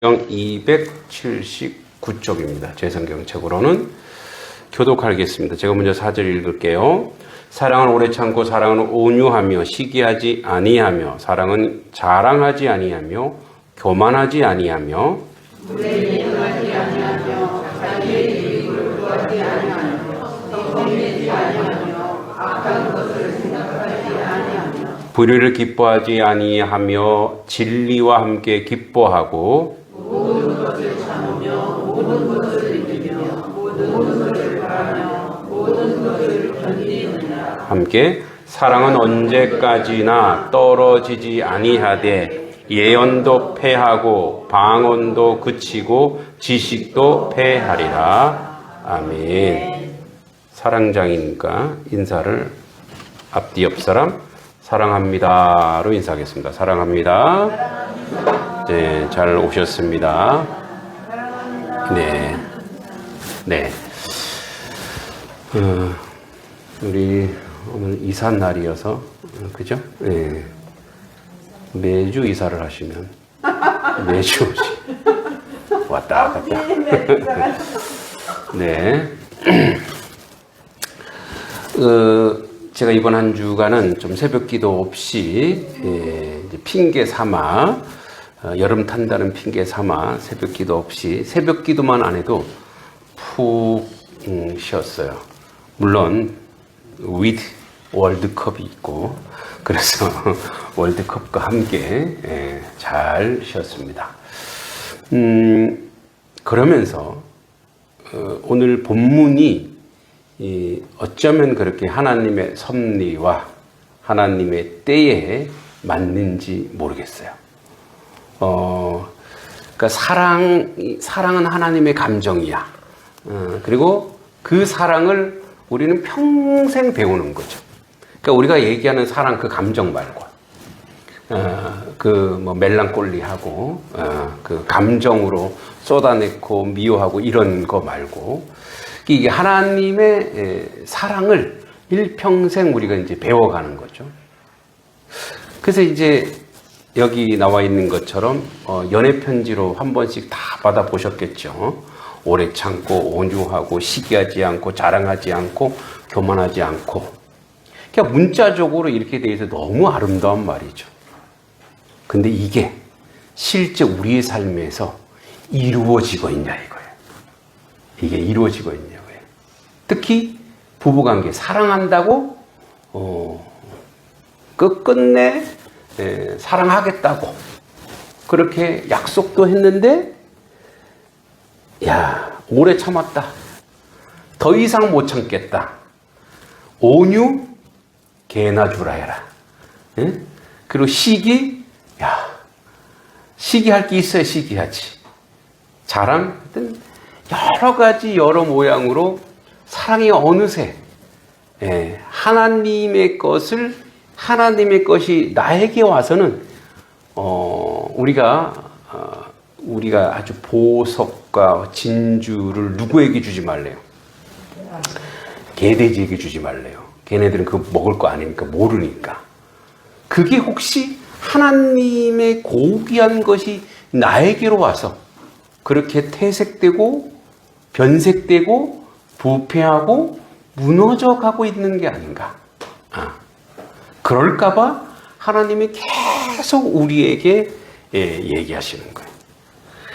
279쪽입니다. 제 성경책으로는 교독하겠습니다. 제가 먼저 4절 읽을게요. 사랑은 오래 참고 사랑은 온유하며 시기하지 아니하며 사랑은 자랑하지 아니하며 교만하지 아니하며 불행하지 아니하며 자기의 이익을 구하지 아니하며 덕내지 아니하며 악한 것을 생각하지 아니하며 불의를 기뻐하지 아니하며 진리와 함께 기뻐하고 모든 것을 참으며 모든 것을 이기며 모든 것을 바라며 모든 것을 견디느니라. 함께 사랑은 언제까지나 떨어지지 아니하되 예언도 패하고 방언도 그치고 지식도 패하리라. 아멘. 사랑장이니까 인사를 앞뒤 옆 사람 사랑합니다로 인사하겠습니다. 사랑합니다. 네, 잘 오셨습니다. 네, 네. 우리 오늘 이사 날이어서 그죠? 네. 매주 이사를 하시면 매주 왔다 갔다. 네. 제가 이번 한 주간은 좀 새벽기도 없이 이제 핑계 삼아 여름 탄다는 핑계 삼아 새벽기도 없이 새벽기도만 안 해도 푹 쉬었어요. 물론 with 월드컵이 있고 그래서 월드컵과 함께 잘 쉬었습니다. 그러면서 오늘 본문이 어쩌면 그렇게 하나님의 섭리와 하나님의 때에 맞는지 모르겠어요. 그러니까 사랑은 하나님의 감정이야. 그리고 그 사랑을 우리는 평생 배우는 거죠. 그러니까 우리가 얘기하는 사랑 그 감정 말고, 그 뭐 멜랑콜리하고, 그 감정으로 쏟아내고 미워하고 이런 거 말고, 이게 하나님의 사랑을 일평생 우리가 이제 배워가는 거죠. 그래서 이제 여기 나와 있는 것처럼 연애 편지로 한 번씩 다 받아보셨겠죠. 오래 참고 온유하고 시기하지 않고 자랑하지 않고 교만하지 않고. 그러니까 문자적으로 이렇게 돼 있어 너무 아름다운 말이죠. 근데 이게 실제 우리의 삶에서 이루어지고 있냐 이거예요. 이게 이루어지고 있냐고요. 특히 부부관계 사랑한다고 끝끝내 사랑하겠다고 그렇게 약속도 했는데 야 오래 참았다. 더 이상 못 참겠다. 온유 개나 주라 해라. 응? 그리고 시기 시기할 게 있어야 시기하지. 자랑 여러 가지 여러 모양으로 사랑이 어느새 하나님의 것이 나에게 와서는 우리가 아주 보석과 진주를 누구에게 주지 말래요? 개돼지에게 주지 말래요. 걔네들은 그거 먹을 거 아니니까 모르니까. 그게 혹시 하나님의 고귀한 것이 나에게로 와서 그렇게 퇴색되고 변색되고 부패하고 무너져 가고 있는 게 아닌가. 그럴까봐 하나님이 계속 우리에게 얘기하시는 거예요.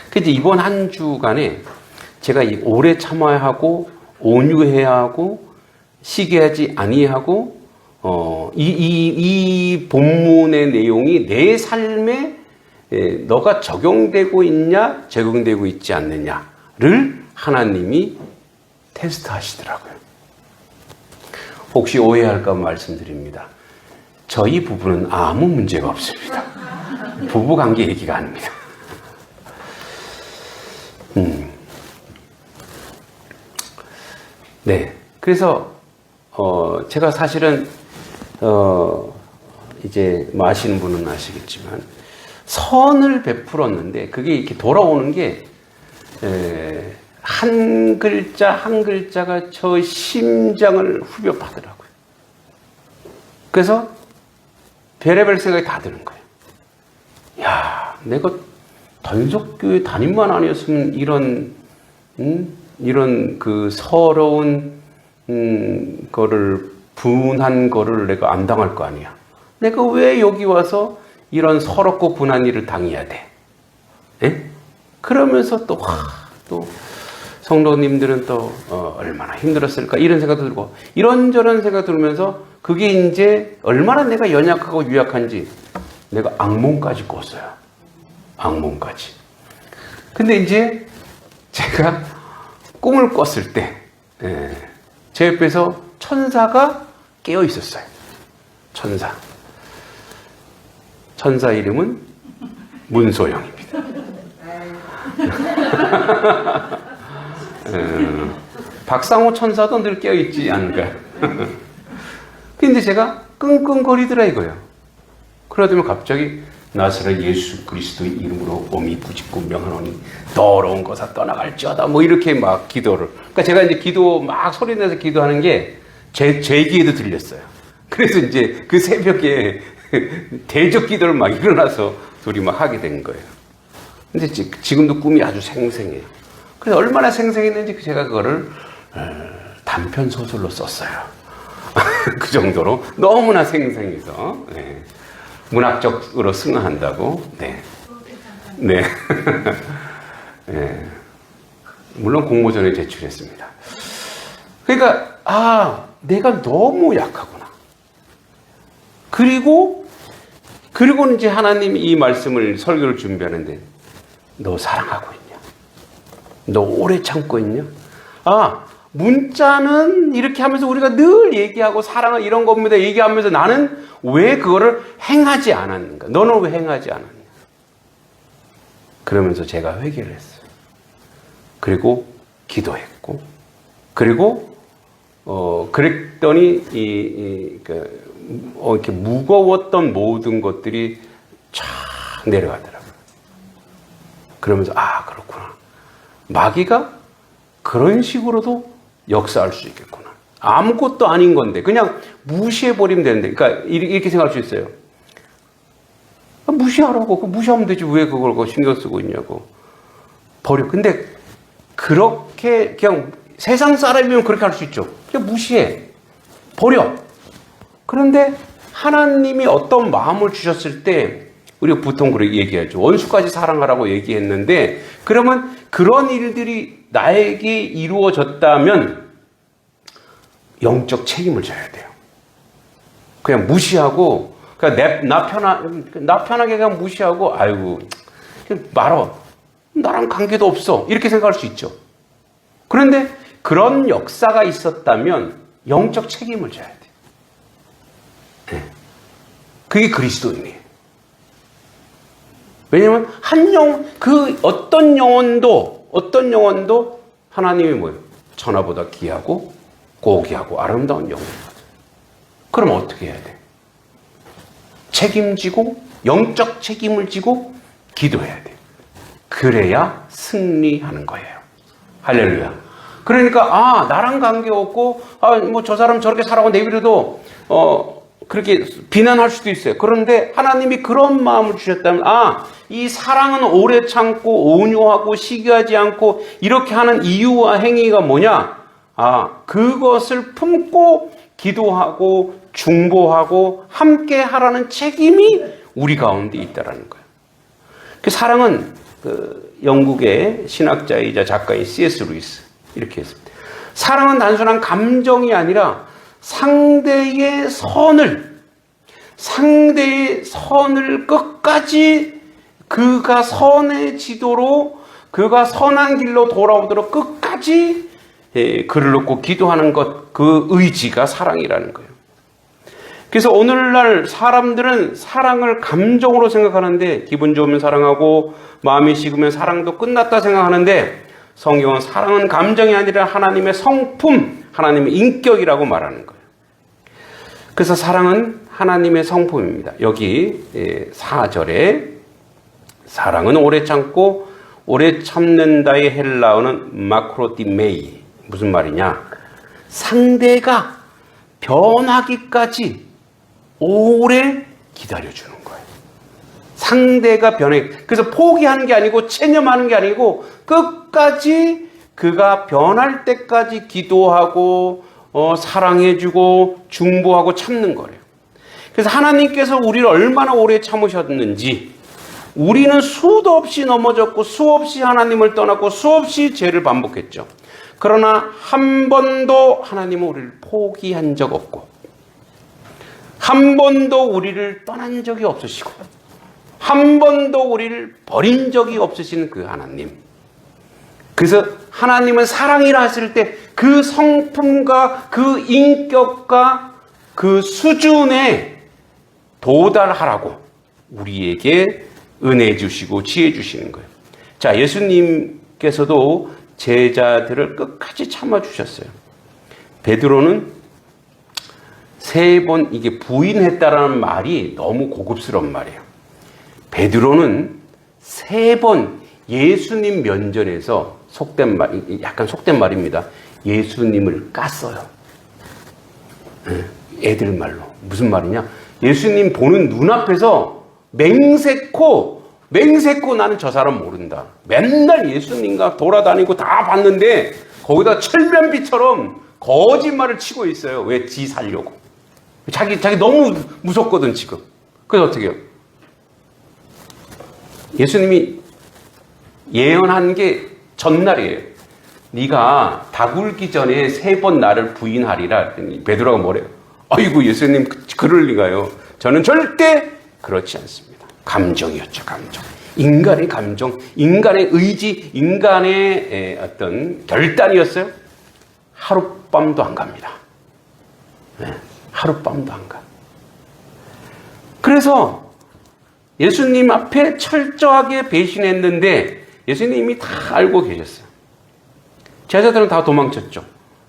그래서 이번 한 주간에 제가 오래 참아야 하고 온유해야 하고 시기하지 아니하고 이 본문의 내용이 내 삶에 너가 적용되고 있냐 적용되고 있지 않느냐를 하나님이 테스트하시더라고요. 혹시 오해할까 말씀드립니다. 저희 부부는 아무 문제가 없습니다. 부부관계 얘기가 아닙니다. 네, 그래서 제가 사실은 이제 뭐 아시는 분은 아시겠지만 선을 베풀었는데 그게 이렇게 돌아오는 게 한 글자 한 글자가 저 심장을 후벼 파더라고요. 그래서 별의별 생각이 다 드는 거예요. 야, 내가 단속교회 담임만 아니었으면 이런 그 서러운 거를 분한 거를 내가 안 당할 거 아니야. 내가 왜 여기 와서 이런 서럽고 분한 일을 당해야 돼? 예? 그러면서 또 성도님들은 또 얼마나 힘들었을까 이런 생각도 들고 이런저런 생각 들으면서 그게 이제 얼마나 내가 연약하고 유약한지 내가 악몽까지 꿨어요. 악몽까지. 근데 이제 제가 꿈을 꿨을 때 제 옆에서 천사가 깨어 있었어요. 천사 이름은 문소영입니다. 박상호 천사도 늘 깨어있지 않을까. 근데 제가 끙끙거리더라 이거예요. 그러더니 갑자기 나사렛 예수 그리스도의 이름으로 몸이 부짓고 명하노니 더러운 것아 떠나갈지어다 뭐 이렇게 막 기도를. 그러니까 제가 이제 기도 막 소리내서 기도하는 게 제 귀에도 들렸어요. 그래서 이제 그 새벽에 대적 기도를 막 일어나서 둘이 막 하게 된 거예요. 근데 지금도 꿈이 아주 생생해요. 그래서 얼마나 생생했는지 제가 그거를 단편 소설로 썼어요. 그 정도로 너무나 생생해서 문학적으로 승화한다고. 네. 네. 물론 공모전에 제출했습니다. 그러니까 내가 너무 약하구나. 그리고 이제 하나님이 이 말씀을 설교를 준비하는데 너 사랑하고 있냐? 너 오래 참고 있냐? 문자는 이렇게 하면서 우리가 늘 얘기하고 사랑은 이런 겁니다. 얘기하면서 나는 왜 그거를 행하지 않았는가? 너는 왜 행하지 않았냐? 그러면서 제가 회개를 했어요. 그리고 기도했고, 그리고 그랬더니 이렇게 무거웠던 모든 것들이 쫙 내려가더라고요. 그러면서 그렇구나. 마귀가 그런 식으로도 역사할 수 있겠구나. 아무것도 아닌 건데 그냥 무시해버리면 되는데, 그러니까 이렇게 생각할 수 있어요. 무시하라고. 무시하면 되지. 왜 그걸 신경 쓰고 있냐고. 버려. 근데 그렇게 그냥 세상 사람이면 그렇게 할 수 있죠. 그냥 무시해. 버려. 그런데 하나님이 어떤 마음을 주셨을 때 우리가 보통 그렇게 얘기하죠. 원수까지 사랑하라고 얘기했는데, 그러면 그런 일들이 나에게 이루어졌다면 영적 책임을 져야 돼요. 그냥 무시하고, 그냥 나 편하게 그냥 무시하고, 아이고, 그냥 말어. 나랑 관계도 없어. 이렇게 생각할 수 있죠. 그런데 그런 역사가 있었다면 영적 책임을 져야 돼요. 네. 그게 그리스도인이에요. 왜냐하면 어떤 영혼도 하나님이 뭐예요? 천하보다 귀하고 고귀하고 아름다운 영혼이거든. 그럼 어떻게 해야 돼? 책임지고 영적 책임을 지고 기도해야 돼. 그래야 승리하는 거예요. 할렐루야. 그러니까 나랑 관계없고 뭐 저 사람 저렇게 살아고 내버려도 그렇게 비난할 수도 있어요. 그런데 하나님이 그런 마음을 주셨다면 이 사랑은 오래 참고 온유하고 시기하지 않고 이렇게 하는 이유와 행위가 뭐냐? 그것을 품고 기도하고 중보하고 함께 하라는 책임이 우리 가운데 있다라는 거예요. 그 사랑은 영국의 신학자이자 작가인 C.S. 루이스 이렇게 했습니다. 사랑은 단순한 감정이 아니라 상대의 선을 끝까지 그가 선해지도록, 그가 선한 길로 돌아오도록 끝까지 그를 놓고 기도하는 것, 그 의지가 사랑이라는 거예요. 그래서 오늘날 사람들은 사랑을 감정으로 생각하는데, 기분 좋으면 사랑하고 마음이 식으면 사랑도 끝났다 생각하는데, 성경은 사랑은 감정이 아니라 하나님의 성품, 하나님의 인격이라고 말하는 거예요. 그래서 사랑은 하나님의 성품입니다. 여기 4절에 사랑은 오래 참고 오래 참는다의 헬라어는 마크로티메이. 무슨 말이냐? 상대가 변하기까지 오래 기다려주는 거예요. 상대가 변해. 그래서 포기하는 게 아니고 체념하는 게 아니고 끝까지 그가 변할 때까지 기도하고 사랑해주고 중보하고 참는 거래요. 그래서 하나님께서 우리를 얼마나 오래 참으셨는지, 우리는 수도 없이 넘어졌고 수없이 하나님을 떠났고 수없이 죄를 반복했죠. 그러나 한 번도 하나님은 우리를 포기한 적 없고, 한 번도 우리를 떠난 적이 없으시고, 한 번도 우리를 버린 적이 없으신 그 하나님. 그래서 하나님은 사랑이라 했을 때 그 성품과 그 인격과 그 수준에 도달하라고 우리에게 은혜 주시고 지혜 주시는 거예요. 자, 예수님께서도 제자들을 끝까지 참아주셨어요. 베드로는 3번, 이게 부인했다라는 말이 너무 고급스러운 말이에요. 베드로는 3번 예수님 면전에서 속된 말, 약간 속된 말입니다. 예수님을 깠어요. 애들 말로. 무슨 말이냐? 예수님 보는 눈앞에서 맹세코 나는 저 사람 모른다. 맨날 예수님과 돌아다니고 다 봤는데 거기다 철면비처럼 거짓말을 치고 있어요. 왜? 지 살려고. 자기 너무 무섭거든 지금. 그래서 어떻게 해요? 예수님이 예언한 게 전날이에요. 네가 다 굴기 전에 3번 나를 부인하리라 했더니 베드로가 뭐래요? 아이고 예수님, 그럴 리가요. 저는 절대 그렇지 않습니다. 감정이었죠. 감정. 인간의 감정, 인간의 의지, 인간의 어떤 결단이었어요. 하룻밤도 안 갑니다. 하룻밤도 안 가. 그래서 예수님 앞에 철저하게 배신했는데 예수님이 다 알고 계셨어요. 제자들은 다 도망쳤죠.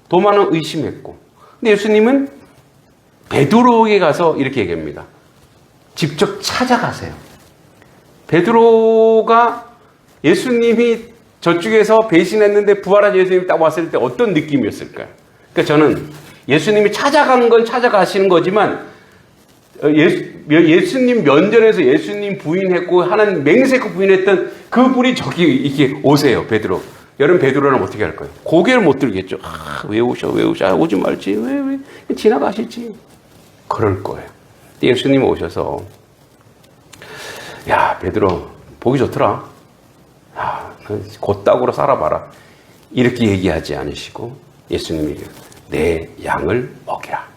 도마는 의심했고. 근데 예수님은 베드로에게 가서 이렇게 얘기합니다. 직접 찾아가세요. 베드로가 예수님이 저쪽에서 배신했는데 부활한 예수님이 딱 왔을 때 어떤 느낌이었을까요? 그러니까 저는 예수님이 찾아간 건 찾아가시는 거지만 예수님 면전에서 예수님 부인했고 하나님 맹세코 부인했던 그분이 저기 이렇게 오세요. 베드로. 여러분 베드로는 어떻게 할 거예요? 고개를 못 들겠죠. 왜 오셔? 오지 말지. 왜 지나가시지? 그럴 거예요. 예수님이 오셔서 야 베드로 보기 좋더라. 곧다구로 살아봐라. 이렇게 얘기하지 않으시고 예수님이 내 양을 먹이라.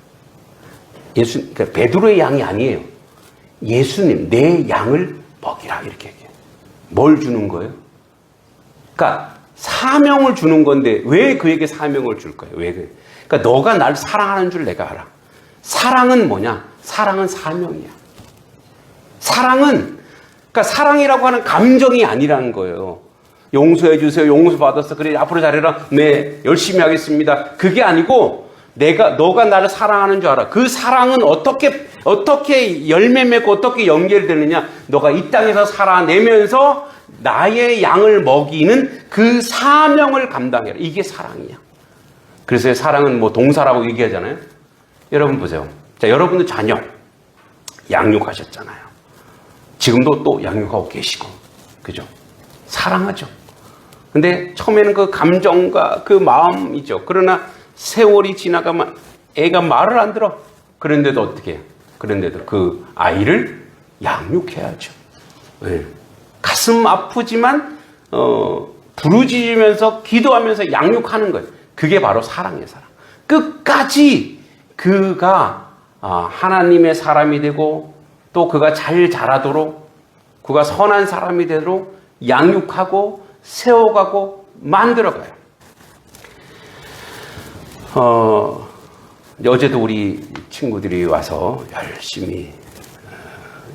그러니까 베드로의 양이 아니에요. 예수님 내 양을 먹이라 이렇게 얘기해요. 뭘 주는 거예요? 그러니까 사명을 주는 건데 왜 그에게 사명을 줄 거예요? 왜 그래? 그러니까 너가 날 사랑하는 줄 내가 알아. 사랑은 뭐냐? 사랑은 사명이야. 그러니까 사랑이라고 하는 감정이 아니라는 거예요. 용서해 주세요. 용서 받았어. 그래 앞으로 잘해라. 네, 열심히 하겠습니다. 그게 아니고 너가 나를 사랑하는 줄 알아. 그 사랑은 어떻게 열매 맺고 어떻게 연결되느냐? 너가 이 땅에서 살아내면서 나의 양을 먹이는 그 사명을 감당해라. 이게 사랑이야. 그래서 사랑은 뭐 동사라고 얘기하잖아요. 여러분 보세요. 자, 여러분도 자녀 양육하셨잖아요. 지금도 또 양육하고 계시고, 그죠? 사랑하죠. 근데 처음에는 그 감정과 그 마음이죠. 그러나 세월이 지나가면 애가 말을 안 들어. 그런데도 어떻게 해요? 그런데도 그 아이를 양육해야죠. 네. 가슴 아프지만 부르짖으면서 기도하면서 양육하는 거예요. 그게 바로 사랑이에요. 사랑. 끝까지 그가 하나님의 사람이 되고 또 그가 잘 자라도록 그가 선한 사람이 되도록 양육하고 세워가고 만들어가요. 어제도 우리 친구들이 와서 열심히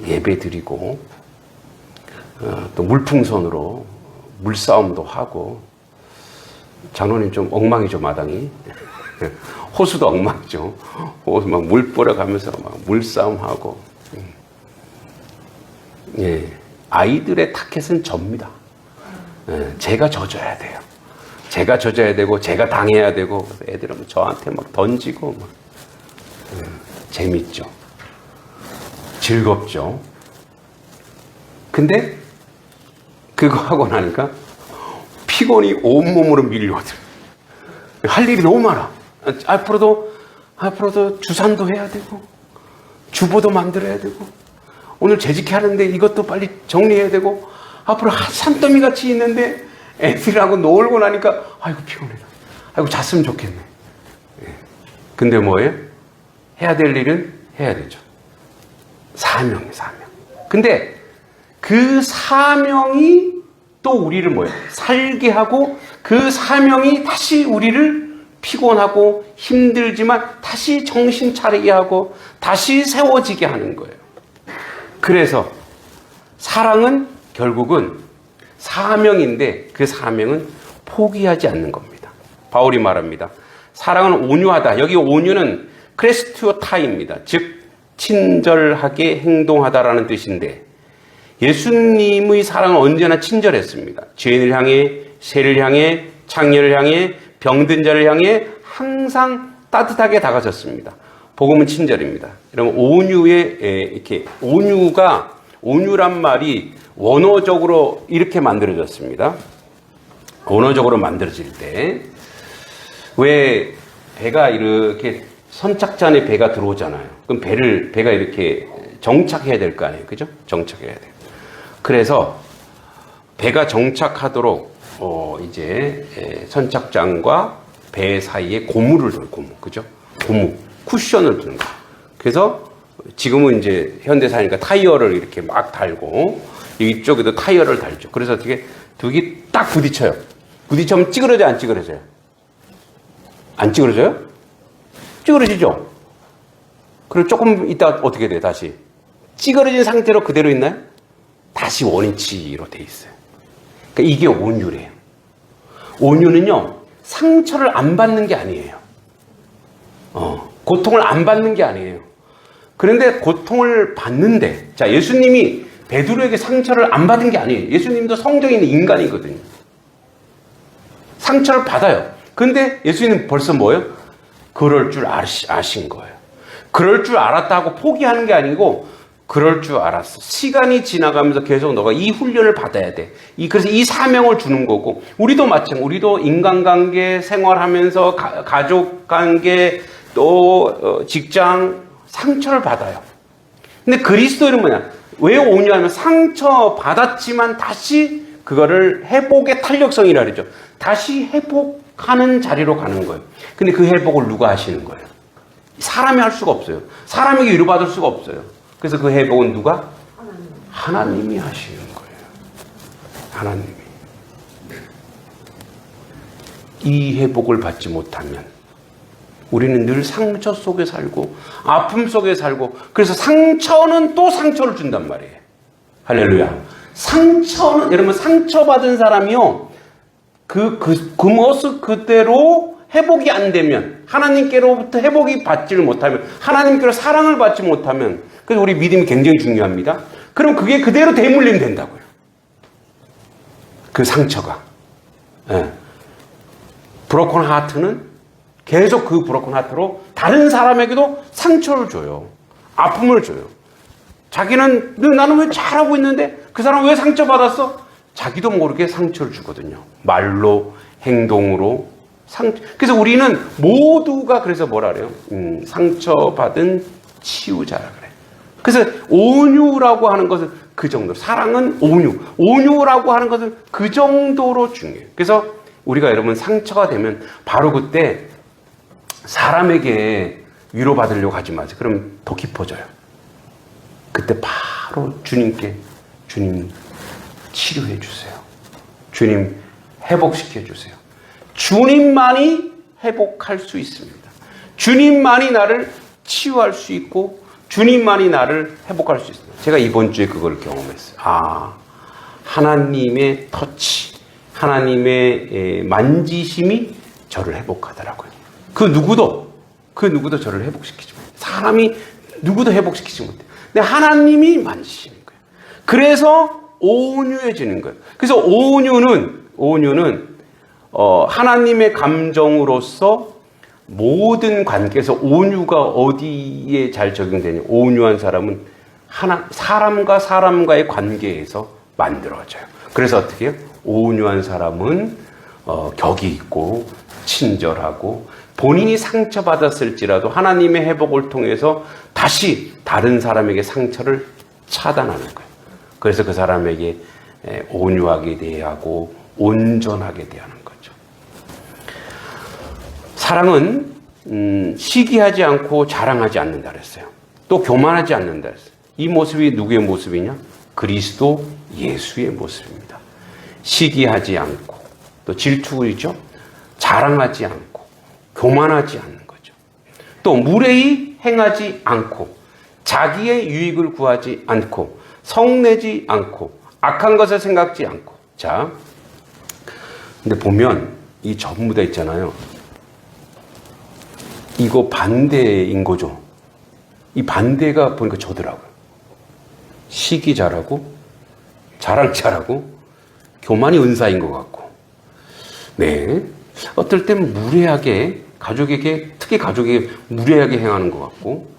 예배 드리고 또 물풍선으로 물싸움도 하고 장로님 좀 엉망이죠 마당이. 호수도 엉망이죠. 호수 막 물 뿌려가면서 막 물싸움하고. 예, 아이들의 타켓은 접니다. 예, 제가 져줘야 돼요. 제가 져줘야 되고 제가 당해야 되고 애들은 저한테 막 던지고 막. 재밌죠. 즐겁죠. 근데 그거 하고 나니까 피곤이 온몸으로 밀려오더라고요. 할 일이 너무 많아. 앞으로도 주산도 해야 되고, 주보도 만들어야 되고, 오늘 재직해 하는데 이것도 빨리 정리해야 되고, 앞으로 산더미 같이 있는데 애들하고 놀고 나니까, 아이고, 피곤해라. 아이고, 잤으면 좋겠네. 근데 뭐예요? 해야 될 일은 해야 되죠. 사명이에요, 사명. 근데 그 사명이 또 우리를 뭐예요? 살게 하고 그 사명이 다시 우리를 피곤하고 힘들지만 다시 정신 차리게 하고 다시 세워지게 하는 거예요. 그래서 사랑은 결국은 사명인데 그 사명은 포기하지 않는 겁니다. 바울이 말합니다. 사랑은 온유하다. 여기 온유는 크레스티오타입니다. 즉 친절하게 행동하다라는 뜻인데 예수님의 사랑은 언제나 친절했습니다. 죄인을 향해, 세를 향해, 창녀를 향해, 병든 자를 향해 항상 따뜻하게 다가섰습니다. 복음은 친절입니다. 여러분 온유란 말이 원어적으로 이렇게 만들어졌습니다. 원어적으로 만들어질 때 왜 배가 이렇게 선착장에 배가 들어오잖아요. 그럼 배가 이렇게 정착해야 될 거 아니에요. 그죠? 정착해야 돼요. 그래서 배가 정착하도록 이제 선착장과 배 사이에 고무를 둬요. 고무. 그죠? 고무. 쿠션을 두는 거예요. 그래서 지금은 이제 현대사니까 타이어를 이렇게 막 달고 이쪽에도 타이어를 달죠. 그래서 어떻게 두 개 딱 부딪혀요. 부딪히면 찌그러져 안 찌그러져요? 안 찌그러져요? 찌그러지죠? 그리고 조금 있다 어떻게 돼요? 다시 찌그러진 상태로 그대로 있나요? 다시 원위치로 돼 있어요. 그러니까 이게 온유래요. 온유는요 상처를 안 받는 게 아니에요. 고통을 안 받는 게 아니에요. 그런데 고통을 받는데, 자, 예수님이 베드로에게 상처를 안 받은 게 아니에요. 예수님도 성적인 인간이거든요. 상처를 받아요. 근데 예수님은 벌써 뭐예요? 그럴 줄 아신 거예요. 그럴 줄 알았다고 포기하는 게 아니고 그럴 줄 알았어. 시간이 지나가면서 계속 너가 이 훈련을 받아야 돼. 그래서 이 사명을 주는 거고, 우리도 마찬가지. 우리도 인간관계 생활하면서 가족관계 또 직장 상처를 받아요. 근데 그리스도인은 뭐냐? 왜 온유하면 상처 받았지만 다시 그거를 회복의 탄력성이라 그러죠. 다시 회복하는 자리로 가는 거예요. 근데 그 회복을 누가 하시는 거예요? 사람이 할 수가 없어요. 사람에게 위로받을 수가 없어요. 그래서 그 회복은 누가? 하나님이 하시는 거예요. 하나님이. 이 회복을 받지 못하면 우리는 늘 상처 속에 살고 아픔 속에 살고, 그래서 상처는 또 상처를 준단 말이에요. 할렐루야. 상처는, 여러분, 상처받은 사람이요, 그 모습 그대로 회복이 안 되면, 하나님께로부터 회복이 받지를 못하면, 하나님께로 사랑을 받지 못하면, 그래서 우리 믿음이 굉장히 중요합니다. 그럼 그게 그대로 대물림 된다고요. 그 상처가. 브로큰 하트는 계속 그 브로큰 하트로 다른 사람에게도 상처를 줘요. 아픔을 줘요. 자기는 나는 왜 잘하고 있는데 그 사람 왜 상처받았어? 자기도 모르게 상처를 주거든요. 말로, 행동으로. 그래서 우리는 모두가 그래서 뭐라 그래요? 상처받은 치유자라 그래요. 그래서 온유라고 하는 것은 그 정도. 사랑은 온유. 온유라고 하는 것은 그 정도로 중요해요. 그래서 우리가 여러분 상처가 되면 바로 그때 사람에게 위로받으려고 하지 마세요. 그럼 더 깊어져요. 그때 바로 주님께, 주님 치료해 주세요. 주님 회복시켜 주세요. 주님만이 회복할 수 있습니다. 주님만이 나를 치유할 수 있고 주님만이 나를 회복할 수 있습니다. 제가 이번 주에 그걸 경험했어요. 하나님의 터치, 하나님의 만지심이 저를 회복하더라고요. 그 누구도 저를 회복시키지 못해요. 사람이 누구도 회복시키지 못해요. 근데 하나님이 만지시는 거예요. 그래서 온유해지는 거예요. 그래서 온유는 하나님의 감정으로서 모든 관계에서 온유가 어디에 잘 적용되냐? 온유한 사람은 사람과 사람과의 관계에서 만들어져요. 그래서 어떻게 해요? 온유한 사람은 격이 있고 친절하고 본인이 상처받았을지라도 하나님의 회복을 통해서 다시 다른 사람에게 상처를 차단하는 거예요. 그래서 그 사람에게 온유하게 대하고 온전하게 대하는 거죠. 사랑은 시기하지 않고 자랑하지 않는다 그랬어요. 또 교만하지 않는다 그랬어요. 이 모습이 누구의 모습이냐? 그리스도 예수의 모습입니다. 시기하지 않고 또 질투이죠. 자랑하지 않고 교만하지 않는 거죠. 또 무례히 행하지 않고 자기의 유익을 구하지 않고 성내지 않고 악한 것을 생각지 않고. 자, 근데 보면 이 전부 다 있잖아요. 이거 반대인 거죠. 이 반대가 보니까 저더라고요. 시기 잘하고 자랑 잘하고 교만이 은사인 것 같고. 네, 어떨 땐 무례하게 가족에게, 특히 가족에게 무례하게 행하는 것 같고,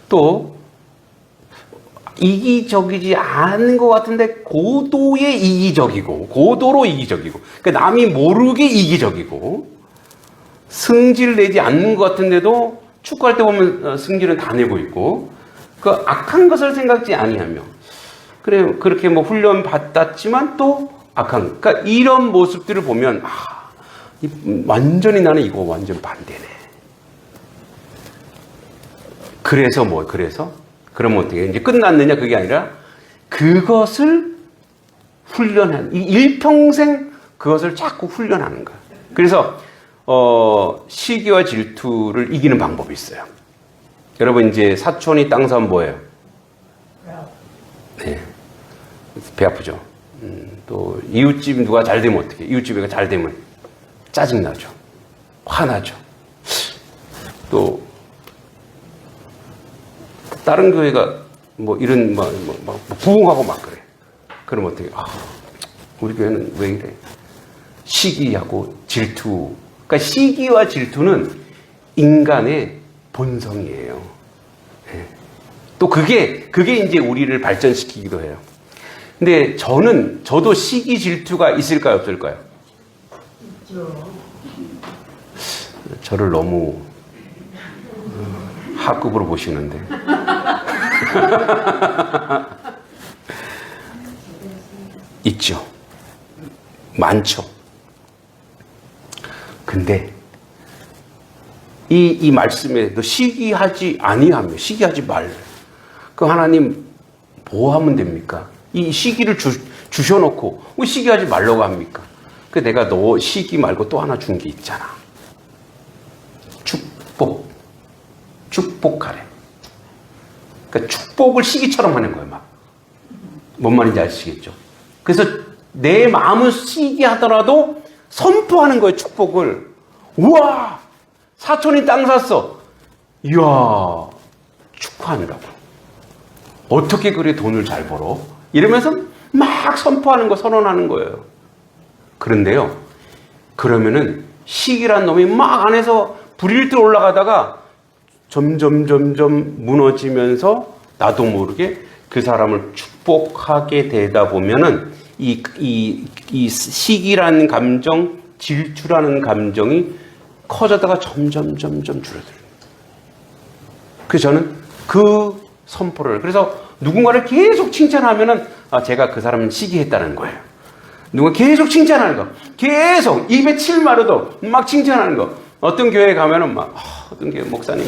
또 이기적이지 않은 것 같은데 고도의 이기적이고, 고도로 이기적이고, 그러니까 남이 모르게 이기적이고, 승질 내지 않는 것 같은데도 축구할 때 보면 승질은 다 내고 있고, 그 악한 것을 생각지 아니하며, 그래 그렇게 뭐 훈련 받았지만 또 악한, 그러니까 이런 모습들을 보면 완전히 나는 이거 완전 반대네. 그래서 그러면 어떻게 해? 이제 끝났느냐 그게 아니라 그것을 훈련한, 이 일평생 그것을 자꾸 훈련하는 거야. 그래서 시기와 질투를 이기는 방법이 있어요. 여러분 이제 사촌이 땅 사면 뭐예요? 네, 배 아프죠. 또 이웃집 누가 잘 되면 어떻게? 이웃집애가 잘 되면 짜증 나죠. 화나죠. 또 다른 교회가 뭐 이런 막 부흥하고 막 그래. 그럼 어떻게? 우리 교회는 왜 이래? 시기하고 질투. 그러니까 시기와 질투는 인간의 본성이에요. 네. 또 그게 이제 우리를 발전시키기도 해요. 근데 저도 시기 질투가 있을까요, 없을까요? 있죠. 저를 너무 하급으로 보시는데. 있죠. 많죠. 근데 이 말씀에 너 시기하지 아니하며 시기하지 말. 그 하나님 뭐 하면 됩니까? 이 시기를 주셔놓고 왜 시기하지 말라고 합니까? 그 내가 너 시기 말고 또 하나 준 게 있잖아. 축복하래. 그러니까 축복을 시기처럼 하는 거예요, 막. 뭔 말인지 아시겠죠? 그래서 내 마음은 시기하더라도 선포하는 거예요, 축복을. 우와! 사촌이 땅 샀어. 이야, 축하하느라고. 어떻게 그래 돈을 잘 벌어? 이러면서 막 선포하는 거, 선언하는 거예요. 그런데요, 그러면은 시기란 놈이 막 안에서 불일듯 올라가다가 점점 무너지면서 나도 모르게 그 사람을 축복하게 되다 보면은 이 시기라는 감정, 질투라는 감정이 커져다가 점점 줄어들어요. 그래서 저는 그 선포를, 그래서 누군가를 계속 칭찬하면은 제가 그 사람은 시기했다는 거예요. 누가 계속 칭찬하는 거, 계속 입에 칠 마르도 막 칭찬하는 거. 어떤 교회에 가면은 어떤 교회 목사님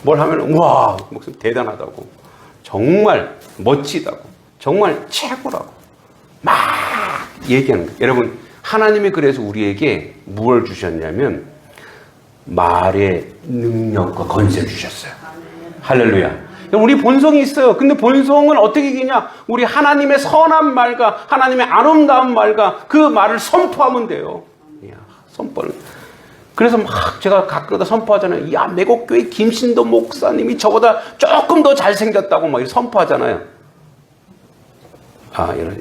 뭘 하면은 와, 목사님 대단하다고, 정말 멋지다고, 정말 최고라고 막 얘기하는 거예요. 여러분, 하나님이 그래서 우리에게 무엇을 주셨냐면 말의 능력과 권세를 주셨어요. 할렐루야. 우리 본성이 있어요. 근데 본성은 어떻게 이기냐? 우리 하나님의 선한 말과 하나님의 아름다운 말과 그 말을 선포하면 돼요. 이야, 선포를. 그래서 막 제가 가끔가다 선포하잖아요. 야, 매곡교회 김신도 목사님이 저보다 조금 더 잘생겼다고 막 이렇게 선포하잖아요.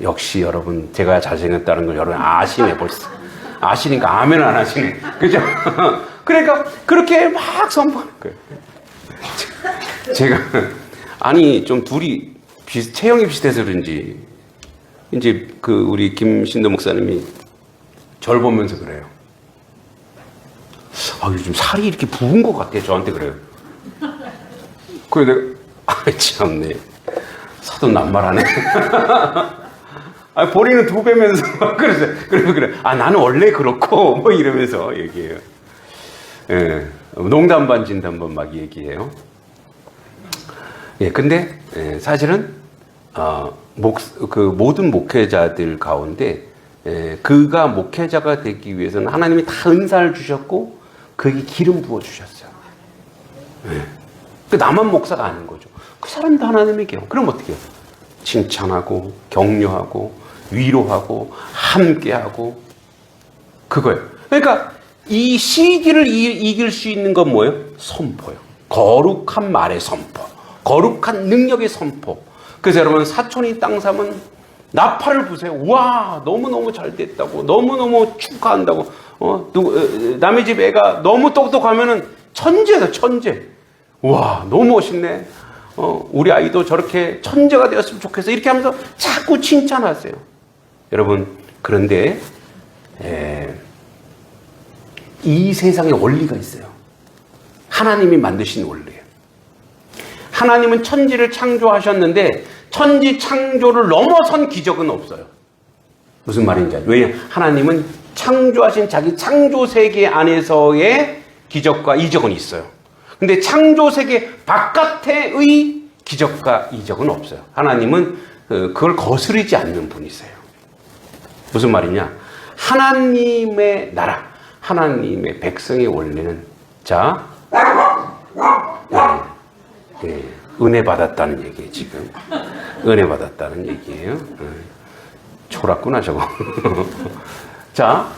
역시 여러분, 제가 잘생겼다는 걸 여러분 아시네, 벌써. 아시니까 아멘 안 하시네. 그죠? 그러니까 그렇게 막 선포하는 거예요. 제가 좀 둘이 체형이 비슷해서 그런지 이제 그 우리 김신도 목사님이 절 보면서 그래요. 아, 요즘 살이 이렇게 부은 것 같아. 저한테 그래요. 그래 내가 참네. 사돈 낱말하네. 아, 본인은 2배면서 그래서 그래. 아, 나는 원래 그렇고 뭐 이러면서 얘기해요. 예, 농담 반 진담 반 막 얘기해요. 예, 근데 사실은 그 모든 목회자들 가운데 그가 목회자가 되기 위해서는 하나님이 다 은사를 주셨고 그에게 기름 부어 주셨어요. 그 나만 목사가 아닌 거죠. 그 사람도 하나님에게요. 그럼 어떻게 해요? 칭찬하고 격려하고 위로하고 함께하고 그거예요. 그러니까 이 시기를 이길 수 있는 건 뭐예요? 선포요. 거룩한 말의 선포, 거룩한 능력의 선포. 그래서 여러분 사촌이 땅 사면 나팔을 부세요. 와, 너무너무 잘 됐다고, 너무너무 축하한다고. 남의 집 애가 너무 똑똑하면은 천재다, 천재. 와, 너무 멋있네. 우리 아이도 저렇게 천재가 되었으면 좋겠어. 이렇게 하면서 자꾸 칭찬하세요. 여러분, 그런데 이 세상에 원리가 있어요. 하나님이 만드신 원리예요. 하나님은 천지를 창조하셨는데 천지 창조를 넘어선 기적은 없어요. 무슨 말인지 알죠? 왜냐하면 하나님은 창조하신 자기 창조 세계 안에서의 기적과 이적은 있어요. 근데 창조 세계 바깥의 기적과 이적은 없어요. 하나님은 그걸 거스르지 않는 분이세요. 무슨 말이냐? 하나님의 나라, 하나님의 백성의 원리는 자, 은혜 받았다는 얘기예요. 지금 은혜 받았다는 얘기예요. 졸았구나 저거. 자,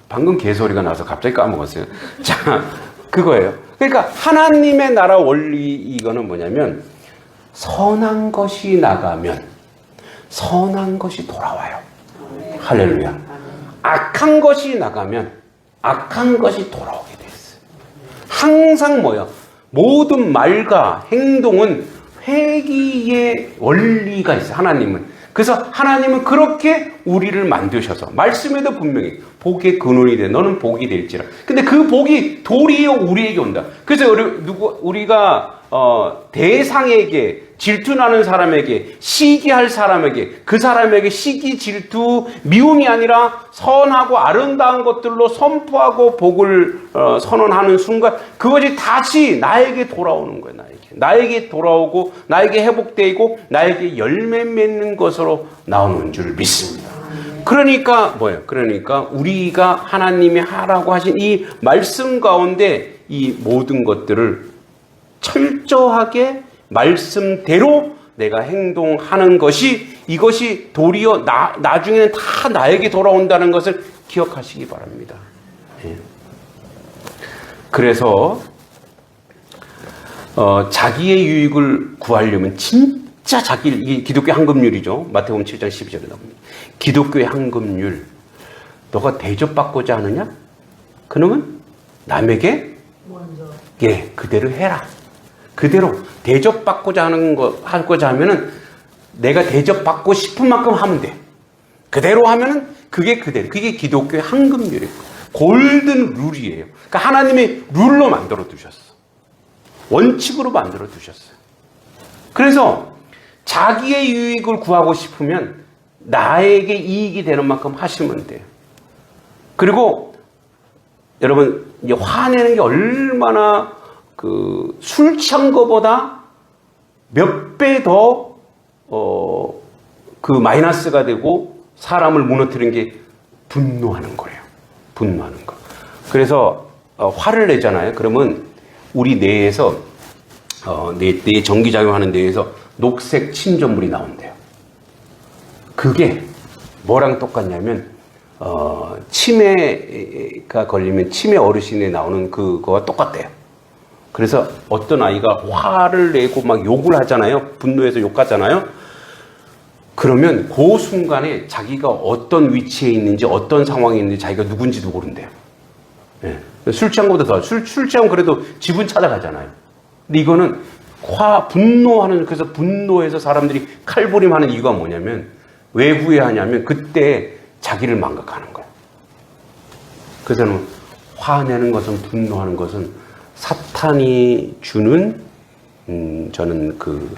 방금 개소리가 나서 갑자기 까먹었어요. 자, 그거예요. 그러니까 하나님의 나라 원리 이거는 뭐냐면 선한 것이 나가면 선한 것이 돌아와요. 할렐루야. 악한 것이 나가면 악한 것이 돌아오게 돼 있어요. 항상 뭐예요? 모든 말과 행동은 회귀의 원리가 있어요. 하나님은. 그래서 하나님은 그렇게 우리를 만드셔서 말씀에도 분명히 복의 근원이 돼. 너는 복이 될지라. 근데 그 복이 도리어 우리에게 온다. 그래서 우리가 대상에게 질투나는 사람에게 시기할 사람에게 그 사람에게 시기 질투 미움이 아니라 선하고 아름다운 것들로 선포하고 복을 선언하는 순간 그것이 다시 나에게 돌아오는 거예요. 나에게 돌아오고 나에게 회복되고 나에게 열매 맺는 것으로 나오는 줄 믿습니다. 그러니까 뭐예요? 그러니까 우리가 하나님이 하라고 하신 이 말씀 가운데 이 모든 것들을 철저하게 말씀대로 내가 행동하는 것이 이것이 도리어 나중에는 다 나에게 돌아온다는 것을 기억하시기 바랍니다. 그래서 자기의 유익을 구하려면 진짜 이게 기독교 황금률이죠. 마태복음 7장 12절에 나옵니다. 기독교의 황금률. 너가 대접받고자 하느냐? 그러면 남에게 그대로 해라. 그대로 대접받고자 하고자 하면은 내가 대접받고 싶은 만큼 하면 돼. 그대로 하면은 그게 그대로. 그게 기독교의 황금률이에요. 골든 룰이에요. 그러니까 하나님이 룰로 만들어 두셨어. 원칙으로 만들어 두셨어요. 그래서 자기의 유익을 구하고 싶으면 나에게 이익이 되는 만큼 하시면 돼요. 그리고 여러분 이제 화내는 게 얼마나 술 취한 거보다 몇 배 더 마이너스가 되고 사람을 무너뜨리는 게 분노하는 거예요. 분노하는 거. 그래서 화를 내잖아요. 그러면 우리 뇌에서 뇌 전기작용하는 뇌에서 녹색 침전물이 나온대요. 그게 뭐랑 똑같냐면 치매가 걸리면 치매 어르신에 나오는 그거와 똑같대요. 그래서 어떤 아이가 화를 내고 막 욕을 하잖아요. 분노해서 욕하잖아요. 그러면 그 순간에 자기가 어떤 위치에 있는지 어떤 상황에 있는지 자기가 누군지도 모른대요. 술 취한 것보다 더. 술 취하면 그래도 집은 찾아가잖아요. 근데 이거는 분노하는, 그래서 분노해서 사람들이 칼부림하는 이유가 뭐냐면, 왜 후회하냐면 그때 자기를 망각하는 거예요. 그래서 저는 화내는 것은, 분노하는 것은 사탄이 주는 저는 그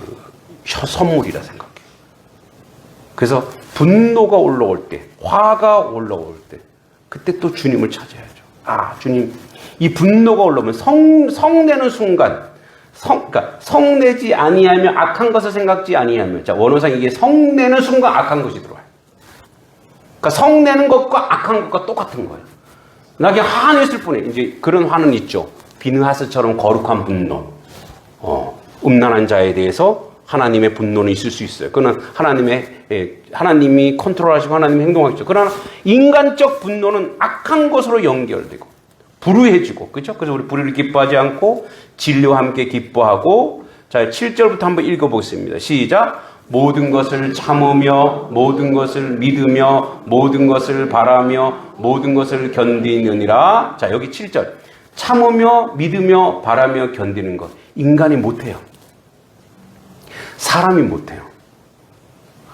선물이라 생각해요. 그래서 분노가 올라올 때, 화가 올라올 때, 그때 또 주님을 찾아야죠. 아, 주님, 이 분노가 올라오면 성내는 순간, 그러니까 성내지 아니하며 악한 것을 생각지 아니하며, 자, 원어상 이게 성내는 순간 악한 것이 들어와요. 그러니까 성내는 것과 악한 것과 똑같은 거예요. 나 그냥 화냈을 뿐이에요. 이제 그런 화는 있죠. 비느하스처럼 거룩한 분노. 음란한 자에 대해서 하나님의 분노는 있을 수 있어요. 그거는 하나님이 컨트롤하시고 하나님이 행동하시죠. 그러나 인간적 분노는 악한 것으로 연결되고 불의해지고, 그렇죠? 그래서 우리 불의를 기뻐하지 않고 진리와 함께 기뻐하고, 자, 7절부터 한번 읽어보겠습니다. 시작. 모든 것을 참으며 모든 것을 믿으며 모든 것을 바라며 모든 것을 견디느니라. 자, 여기 7절. 참으며 믿으며 바라며 견디는 것. 인간이 못해요. 사람이 못해요.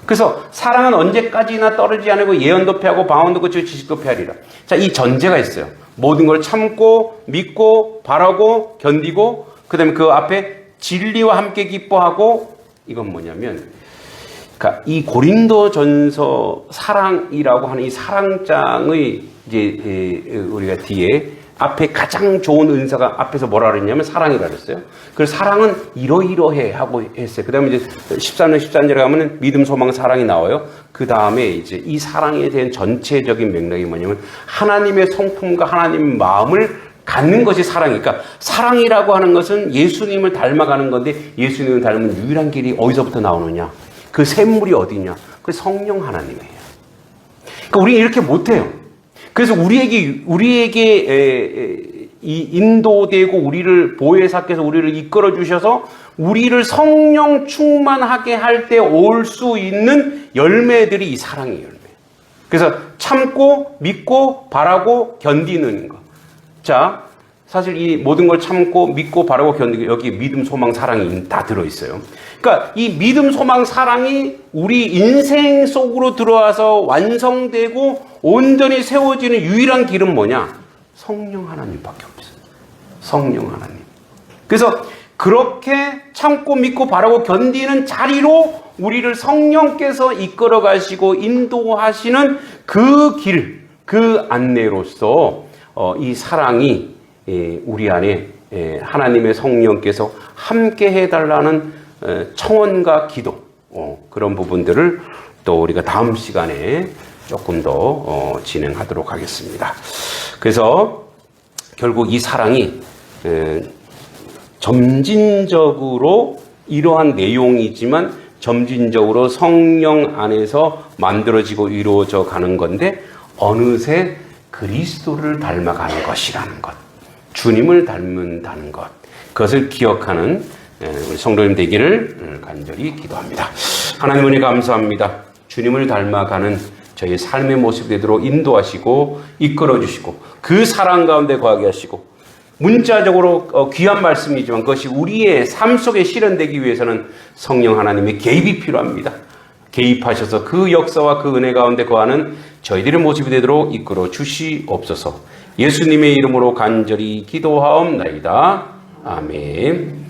그래서 사랑은 언제까지나 떨어지지 않고 예언도 패하고 방언도 그치고 지식도 패하리라. 자, 이 전제가 있어요. 모든 걸 참고 믿고 바라고 견디고, 그 다음에 그 앞에 진리와 함께 기뻐하고. 이건 뭐냐면, 그러니까 이 고린도전서 사랑이라고 하는 이 사랑장의 이제 우리가 뒤에 앞에 가장 좋은 은사가 앞에서 뭐라 그랬냐면 사랑이라 그랬어요. 그래서 사랑은 이러이러해 하고 했어요. 그 다음에 이제 13절에 가면은 믿음, 소망, 사랑이 나와요. 그 다음에 이제 이 사랑에 대한 전체적인 맥락이 뭐냐면 하나님의 성품과 하나님의 마음을 갖는 것이 사랑이니까, 그러니까 사랑이라고 하는 것은 예수님을 닮아가는 건데, 예수님을 닮은 유일한 길이 어디서부터 나오느냐? 그 샘물이 어디냐? 그 성령 하나님이에요. 그러니까 우리는 이렇게 못해요. 그래서 우리에게 이 인도되고 우리를 보혜의 사께서 우리를 이끌어 주셔서 우리를 성령 충만하게 할 때 올 수 있는 열매들이 이 사랑의 열매. 그래서 참고 믿고 바라고 견디는 것. 자, 사실 이 모든 걸 참고 믿고 바라고 견디고, 여기 믿음, 소망, 사랑이 다 들어있어요. 그러니까 이 믿음, 소망, 사랑이 우리 인생 속으로 들어와서 완성되고 온전히 세워지는 유일한 길은 뭐냐? 성령 하나님밖에 없어요. 성령 하나님. 그래서 그렇게 참고 믿고 바라고 견디는 자리로 우리를 성령께서 이끌어 가시고 인도하시는 그 길, 그 안내로서 이 사랑이 우리 안에 하나님의 성령께서 함께 해달라는 청원과 기도, 그런 부분들을 또 우리가 다음 시간에 조금 더 진행하도록 하겠습니다. 그래서 결국 이 사랑이 점진적으로 이러한 내용이지만 점진적으로 성령 안에서 만들어지고 이루어져 가는 건데, 어느새 그리스도를 닮아가는 것이라는 것, 주님을 닮는다는 것, 그것을 기억하는 우리 성도님 되기를 간절히 기도합니다. 하나님 은혜 감사합니다. 주님을 닮아가는 저희 삶의 모습이 되도록 인도하시고 이끌어 주시고 그 사랑 가운데 거하게 하시고, 문자적으로 귀한 말씀이지만 그것이 우리의 삶 속에 실현되기 위해서는 성령 하나님의 개입이 필요합니다. 개입하셔서 그 역사와 그 은혜 가운데 거하는 저희들의 모습이 되도록 이끌어 주시옵소서. 예수님의 이름으로 간절히 기도하옵나이다. 아멘.